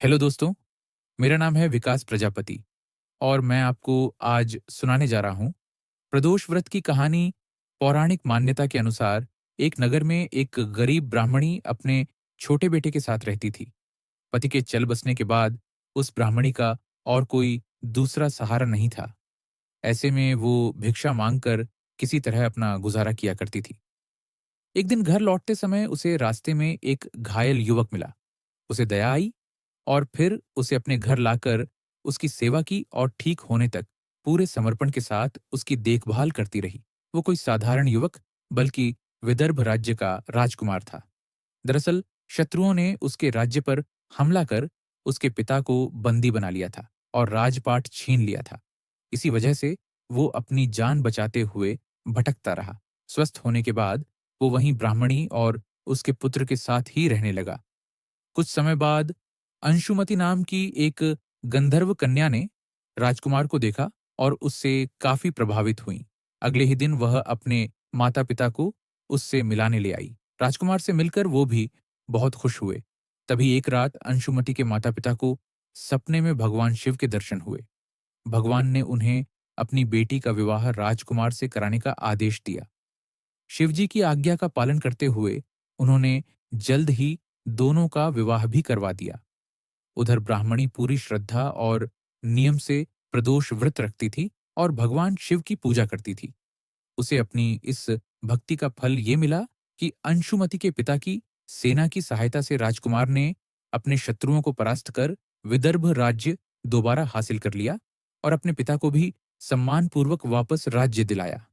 Hello दोस्तों, मेरा नाम है विकास प्रजापति और मैं आपको आज सुनाने जा रहा हूँ प्रदोष व्रत की कहानी। पौराणिक मान्यता के अनुसार एक नगर में एक गरीब ब्राह्मणी अपने छोटे बेटे के साथ रहती थी। पति के चल बसने के बाद उस ब्राह्मणी का और कोई दूसरा सहारा नहीं था। ऐसे में वो भिक्षा मांगकर किसी तरह अपना गुजारा किया करती थी। एक दिन घर लौटते समय उसे रास्ते में एक घायल युवक मिला। उसे दया आई और फिर उसे अपने घर लाकर उसकी सेवा की और ठीक होने तक पूरे समर्पण के साथ उसकी देखभाल करती रही। वो कोई साधारण युवक बल्कि विदर्भ राज्य का राजकुमार था। दरअसल शत्रुओं ने उसके राज्य पर हमला कर उसके पिता को बंदी बना लिया था और राजपाट छीन लिया था। इसी वजह से वो अपनी जान बचाते हुए भटकता रहा। स्वस्थ होने के बाद वो वहीं ब्राह्मणी और उसके पुत्र के साथ ही रहने लगा। कुछ समय बाद अंशुमति नाम की एक गंधर्व कन्या ने राजकुमार को देखा और उससे काफी प्रभावित हुई। अगले ही दिन वह अपने माता पिता को उससे मिलाने ले आई। राजकुमार से मिलकर वो भी बहुत खुश हुए। तभी एक रात अंशुमति के माता पिता को सपने में भगवान शिव के दर्शन हुए। भगवान ने उन्हें अपनी बेटी का विवाह राजकुमार से कराने का आदेश दिया। शिवजी की आज्ञा का पालन करते हुए उन्होंने जल्द ही दोनों का विवाह भी करवा दिया। उधर ब्राह्मणी पूरी श्रद्धा और नियम से प्रदोष व्रत रखती थी और भगवान शिव की पूजा करती थी। उसे अपनी इस भक्ति का फल ये मिला कि अंशुमति के पिता की सेना की सहायता से राजकुमार ने अपने शत्रुओं को परास्त कर विदर्भ राज्य दोबारा हासिल कर लिया और अपने पिता को भी सम्मानपूर्वक वापस राज्य दिलाया।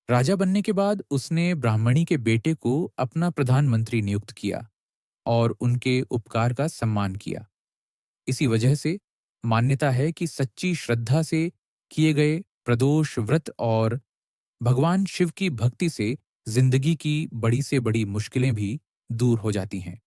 राजा बनने के बाद उसने ब्राह्मणी के बेटे को अपना प्रधानमंत्री नियुक्त किया और उनके उपकार का सम्मान किया। इसी वजह से मान्यता है कि सच्ची श्रद्धा से किए गए प्रदोष व्रत और भगवान शिव की भक्ति से जिंदगी की बड़ी से बड़ी मुश्किलें भी दूर हो जाती हैं।